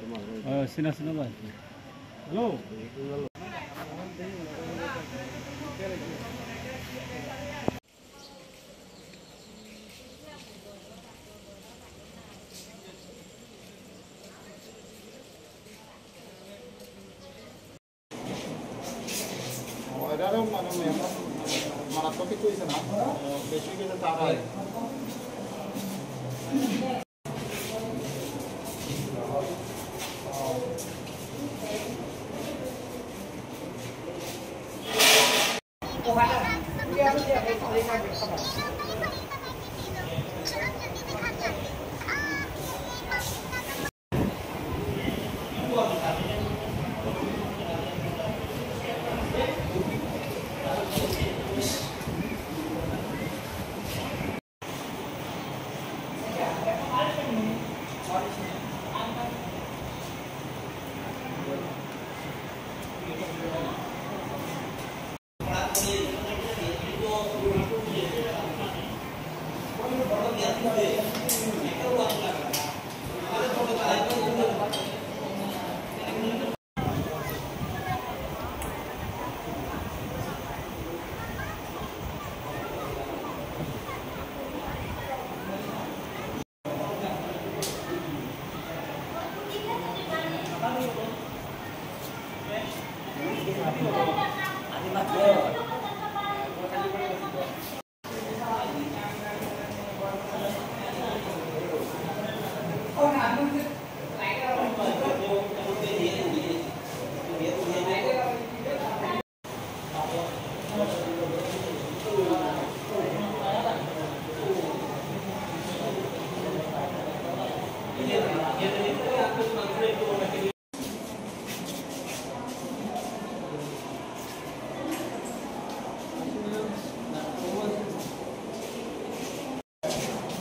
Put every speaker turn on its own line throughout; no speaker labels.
Sina sina lah. Hello.
Mana kopi tu isa na, beshi kita tarai.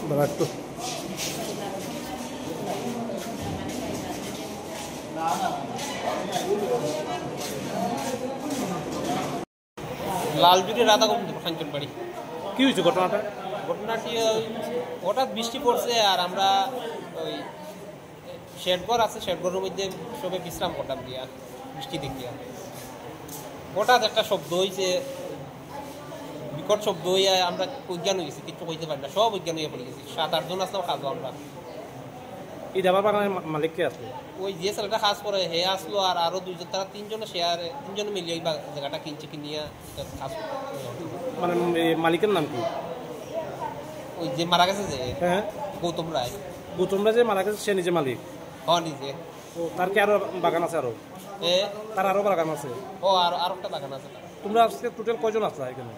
Barato.
লালজুড়ি Radha Govinda কাঞ্চন বাড়ি।
কি হয়েছে ঘটনাটা?
ঘটনাটি হঠাৎ বৃষ্টি পড়ছে আর আমরা ওই শেডঘর আছে, শেডঘরের মধ্যে সবে বিশ্রাম করতাম দিয়া বৃষ্টি দেখিয়া হঠাৎ একটা শব্দ হয়েছে, বিকট শব্দ হইয়া আমরা অজ্ঞান হয়ে গেছি, কিছু কইতে পারি না, সব অজ্ঞান হয়ে পড়ে গেছি। 7-8 জন আসলাম খাবো আমরা।
এই ডাবার বাগানের মালিক কে আসলো?
ওই যে ছেলেটা কাজ করে হে আসলো আর আরো 2 জন, তারা 3 জনে শেয়ারে 3 জনে মিলিয়ে এই জায়গাটা কিনছে, কিনিয়া কাজ।
মানে মালিকের নাম কি?
ওই যে মারা গেছে যে
হ্যাঁ
গৌতম রায়।
গৌতম রায় যে মারা গেছে সে নিজে মালিক?
হ্যাঁ নিজে।
ও তার কি আরো বাগান আছে? আরো তার আরো বাগান আছে?
ও আর একটা বাগান আছে।
তোমরা আজকে টোটাল কয়জন আসলা এখানে?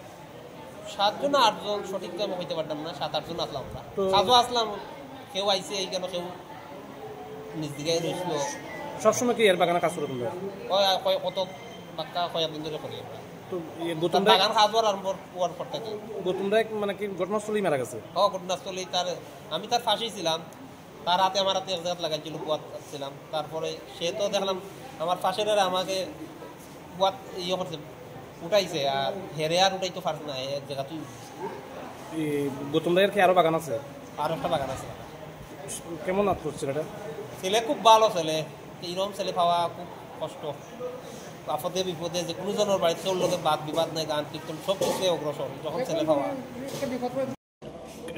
7 জন 8 জন, সঠিক তো আমি হইতে পারতাম না, 7-8 জন আসলাম আমরা। কাজও আসলাম, কেউ আইসে এইখানে, কেউ নিজ দিকে রয়েছিল।
সবসময় কি এর বাগানে কাজ করো তোমরা?
কত বাক্কা কয়েকদিন ধরে করি আমরা।
তো গৌতম রায়
বাগান কাজ আরম্ভ হওয়ার পর থেকে।
গৌতম রায় মানে কি ঘটনাস্থলেই মারা গেছে?
ঘটনাস্থলেই আমি তার ফাঁসি ছিলাম, তার হাতে আমার হাতে এক জায়গা লাগাইছিল, বুয়াত ছিলাম। তারপরে সে তো দেখলাম আমার ফাঁসের আমাকে বুয়াত ইয়ে করছে, উঠাইছে, আর হেরে আর উঠাইতে পারছে না এক জায়গা। তুই
গৌতম রায়ের কি আরো বাগান আছে?
আর একটা বাগান আছে।
কেমন লাগতো ছেলেটা?
ছেলে খুব ভালো ছেলে, এইরকম ছেলে পাওয়া খুব কষ্ট। আপদে বিপদে যে কোনো জনের বাড়িতে ওর লোকের বাদ বিবাদ নাই, গান কীর্তন সব কিছু অগ্রসর যখন ছেলে পাওয়া।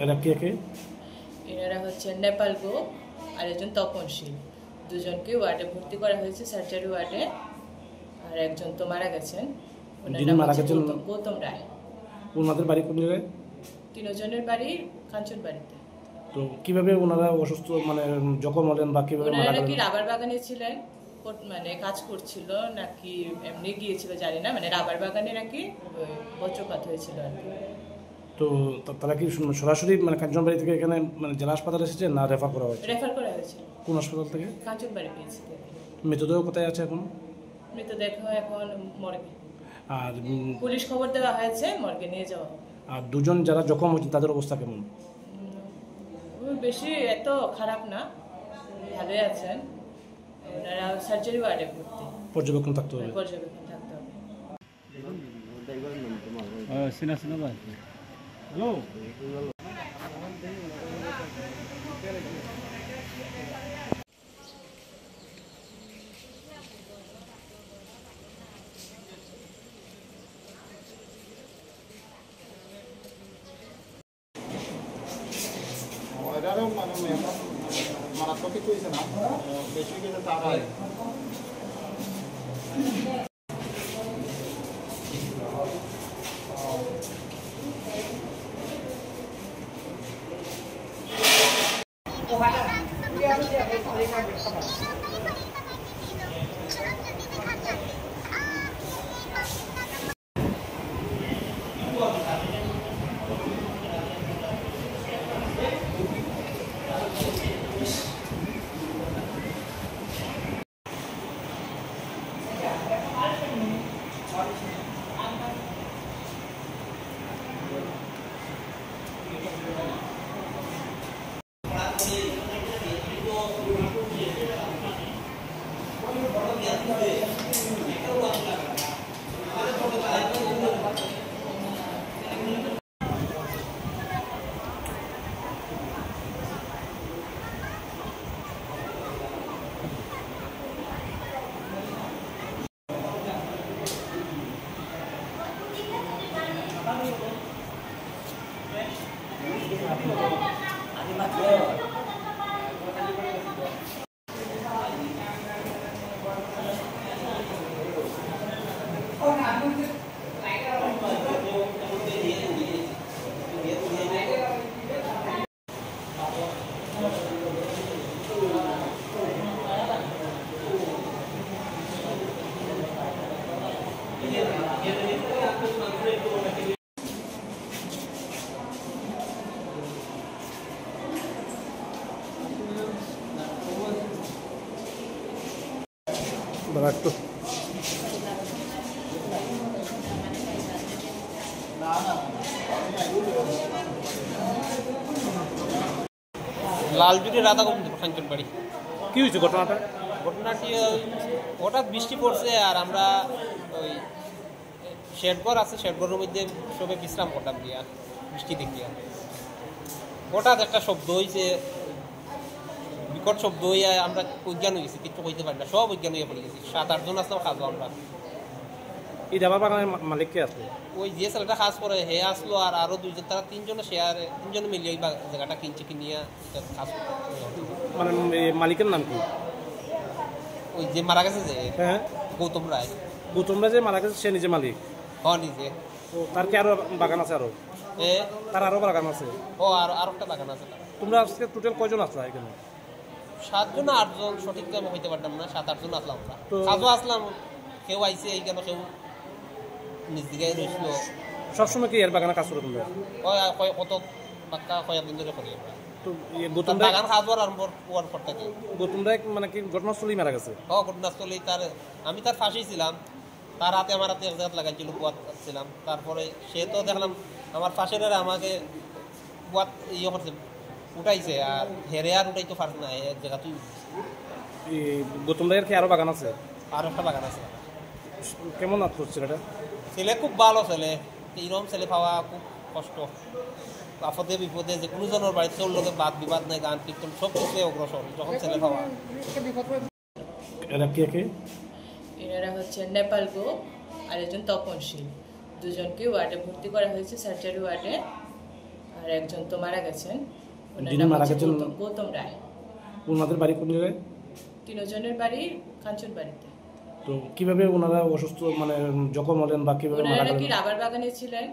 এরা কে কে?
এনারা হচ্ছে নেপাল গো আর একজন তপনশীল। 2জনকে ওয়ার্ডে ভর্তি করা হয়েছে, সার্জারি ওয়ার্ডে। আর একজন তো মারা গেছেন, গৌতম রায়।
ওনাদের বাড়ি কোন জায়গায়?
3 জনের বাড়ি কাঞ্চন বাড়িতে।
তো কিভাবে ওনারা অসুস্থ মানে জখম হলেন বা কিভাবে মারা গেলেন?
নাকি রাবার বাগানে ছিলেন, মানে কাজ করছিল নাকি এমনি গিয়েছিল জানি না, মানে রাবার বাগানে নাকি বজ্রপাত হয়েছিল আর কি।
তো তারা কি সরাসরি মানে কাঞ্চন বাড়ি থেকে এখানে মানে জেলা হাসপাতালে এসেছে না রেফার করা হয়েছে?
রেফার করা হয়েছিল।
কোন হাসপাতাল থেকে?
কাঞ্চন বাড়ি পেয়েছি।
মৃতদেহ কোথায় আছে এখন?
মৃতদেহ এখন মর্গে।
আর
পুলিশ খবর দেওয়া হয়েছে, মর্গে নিয়ে যাওয়া হবে।
আর 2 জন যারা জখম হয়েছে তাদের অবস্থা কেমন?
বেশি এত খারাপ না, ভালোই আছেন। ওনারা সার্জারি ওয়ার্ডে ভর্তি,
পর্যবেক্ষণ থাকতে হবে।
পর্যবেক্ষণ থাকতে হবে।
সিনা সিনা ভাই। হ্যালো।
তারপরেও মানে এখন মারাত্মক কিছু হয়েছে না, বেশি গেলে তারা
একটু
লালজুড়ি রাধা গোবিন্দ কাঞ্চন বাড়ি।
কি হয়েছে ঘটনাটা?
ঘটনাটি হঠাৎ বৃষ্টি পড়ছে আর আমরা ওই শেডঘর আছে, শেডঘরের মধ্যে সবে বিশ্রাম করতাম দিয়া বৃষ্টি দেখিয়া। হঠাৎ একটা শব্দ হয়েছে, বিকট শব্দ হইয়া আমরা অজ্ঞান হয়ে গেছি, কিছু কইতে পারি না, সব অজ্ঞান হয়ে পড়ে গেছি। 7-8 জন আসলাম খাবো আমরা।
এই ডাবার বাগানের মালিক কে আসলো?
ওই যে ছেলেটা কাজ করে হে আসলো, আর আরো 2জন, তারা 3জনে শেয়ারে 3জনে মিলিয়ে ওই জায়গাটা কিনছে, কিনিয়া কাজ
মানে মালিকের নাম কি?
ওই যে মারা গেছে যে
হ্যাঁ,
গৌতম রায়।
গৌতম রায় যে মারা গেছে সে নিজে মালিক?
নিজে।
ও তার কি আরো বাগান আছে? আরো তার আরো বাগান আছে?
ও আর একটা বাগান আছে।
তোমরা আজকে টোটাল কয়জন আসলা এখানে?
7 জন 8 জন, সঠিক তো আমি হইতে পারতাম না, 7-8 জন আসলাম আমরা। কাজও আসলাম, কেউ আইসে এইখানে, কেউ নিজ দিকে রয়েছিল।
সবসময় কি এর বাগানে কাজ করো তোমরা?
কত বাক্কা কয়েকদিন ধরে করি আমরা।
তো গৌতম রায়
বাগান কাজ আরম্ভ হওয়ার পর থেকে।
গৌতম রায় মানে কি ঘটনাস্থলেই মারা গেছে?
ঘটনাস্থলেই আমি তার ফাঁসি ছিলাম, তার হাতে আমার হাতে এক জায়গা লাগাইছিল, বুয়াত ছিলাম। তারপরে সে তো দেখলাম আমার পাশের আমাকে বুয়াত ইয়ে করছে, উঠাইছে, আর হেরে আর উঠাইতে পারছে না, এক জায়গা তুই।
গৌতম রায়ের কি আরো বাগান আছে?
আর একটা বাগান আছে।
কেমন লাগতো ছেলেটা?
ছেলে খুব ভালো ছেলে, এইরকম ছেলে পাওয়া খুব কষ্ট। আপদে বিপদে যে কোনো জনের বাড়িতে ওর লোকে বাদ বিবাদ নাই, গান কীর্তন সব কিছু অগ্রসর যখন ছেলে পাওয়া।
এরা কে কে?
এনারা হচ্ছে নেপাল গোপ আর একজন তপনশীল। দুজনকে ওয়ার্ডে ভর্তি করা হয়েছে, সার্জারি ওয়ার্ডে। আর একজন তো মারা গেছেন,
যিনি মারা গেছেন
গৌতম রায়।
ওনাদের বাড়ি কোন জায়গায়?
3 জনের বাড়ি কাঞ্চন বাড়িতে।
তো কিভাবে ওনারা অসুস্থ মানে জখম হলেন বা কিভাবে মারা
ওনারা নাকি
গেলেন?
রাবার বাগানে ছিলেন,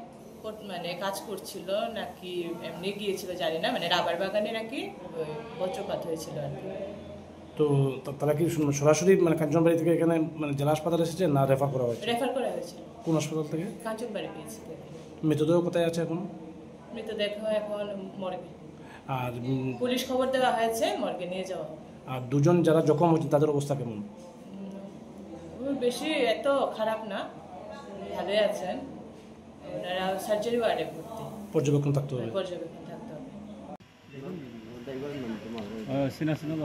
মানে কাজ করছিল নাকি এমনি গিয়েছিল জানি না, মানে রাবার বাগানে নাকি বজ্রপাত হয়েছিল আর কি।
তো তারা কি সরাসরি মানে কাঞ্চন বাড়ি থেকে এখানে মানে জেলা হাসপাতালে এসেছে না রেফার করা হয়েছে?
রেফার করা হয়েছিল।
কোন হাসপাতাল থেকে?
কাঞ্চন বাড়ি পেয়েছি।
মৃতদেহ কোথায় আছে এখন?
মৃতদেহ এখন মর্গে।
আর
পুলিশ খবর দেওয়া হয়েছে, মর্গে নিয়ে যাওয়া।
আর 2 জন যারা জখম হয়েছে তাদের অবস্থা কেমন?
বেশি এত খারাপ না, ভালোই আছেন। ওনারা সার্জারি ওয়ার্ডে ভর্তি,
পর্যবেক্ষণ থাকতে হবে।
পর্যবেক্ষণ থাকতে হবে।
সিনা সিনা